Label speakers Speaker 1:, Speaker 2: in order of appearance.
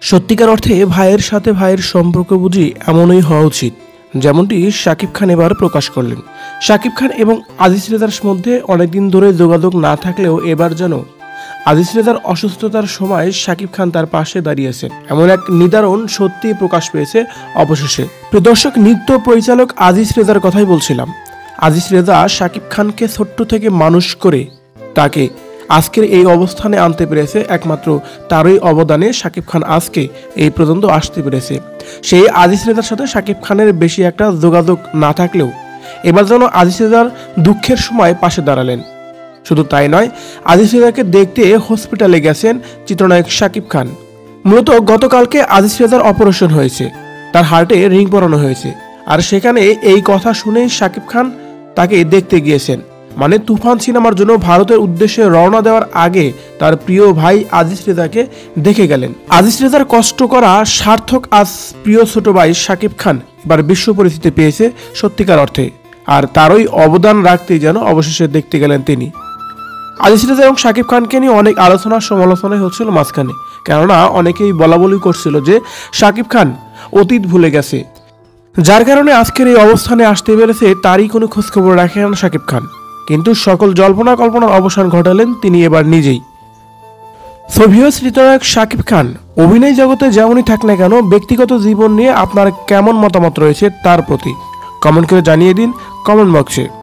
Speaker 1: সত্যিকার অর্থে ভাইয়ের সাথে ভাইয়ের সম্পর্ক বুঝি এমনই হওয়া উচিত, যেমনটি শাকিব খান এবার প্রকাশ করলেন। শাকিব খান এবং আজিজ রেজার মধ্যে অনেকদিন ধরে যোগাযোগ না থাকলেও এবার যেন আজিজ রেজার অসুস্থতার সময় শাকিব খান তার পাশে দাঁড়িয়েছেন, এমন এক নিদারুণ সত্যি প্রকাশ পেয়েছে অবশেষে। প্রিয় দর্শক, নৃত্য পরিচালক আজিজ রেজার কথাই বলছিলাম। আজিজ রেজা শাকিব খানকে ছোট্ট থেকে মানুষ করে তাকে আজকের এই অবস্থানে আনতে পেরেছে। একমাত্র তারই অবদানে শাকিব খান আজকে এই পর্যন্ত আসতে পেরেছে। সেই আজিজ রেজার সাথে শাকিব খানের বেশি একটা যোগাযোগ না থাকলেও এবার যেন আজিজ রেজার দুঃখের সময় পাশে দাঁড়ালেন। শুধু তাই নয়, আজিজ রেজাকে দেখতে হসপিটালে গেছেন চিত্রনায়ক শাকিব খান। মূলত গতকালকে আজিজ রেজার অপারেশন হয়েছে, তার হার্টে রিং পরানো হয়েছে, আর সেখানে এই কথা শুনেই শাকিব খান তাকে দেখতে গিয়েছেন। মানে তুফান সিনেমার জন্য ভারতের উদ্দেশ্যে রওনা দেওয়ার আগে তার প্রিয় ভাই আজিজ রেজাকে দেখে গেলেন। আজিজ রেজার কষ্ট করা সার্থক। আজ প্রিয় ছোট ভাই শাকিব খান এবার বিশ্ব পরিচিতি পেয়েছে সত্যিকার অর্থে, আর তারই অবদান রাখতেই যেন অবশেষে দেখতে গেলেন তিনি। আজিজ রেজা এবং শাকিব খানকে নিয়ে অনেক আলোচনা সমালোচনাই হচ্ছিল মাঝখানে, কেননা অনেকেই বলাবলি করছিল যে শাকিব খান অতীত ভুলে গেছে, যার কারণে আজকের এই অবস্থানে আসতে পেরেছে। তারই কোনো খোঁজখবর রাখেন না শাকিব খান, কিন্তু সকল জল্পনা কল্পনার অবসান ঘটালেন তিনি এবার নিজেই। সোভিয়েত চিত্রনায়ক শাকিব খান অভিনয় জগতে যেমনই থাক না কেন, ব্যক্তিগত জীবন নিয়ে আপনার কেমন মতামত রয়েছে তার প্রতি কমেন্ট করে জানিয়ে দিন কমেন্ট বক্সে।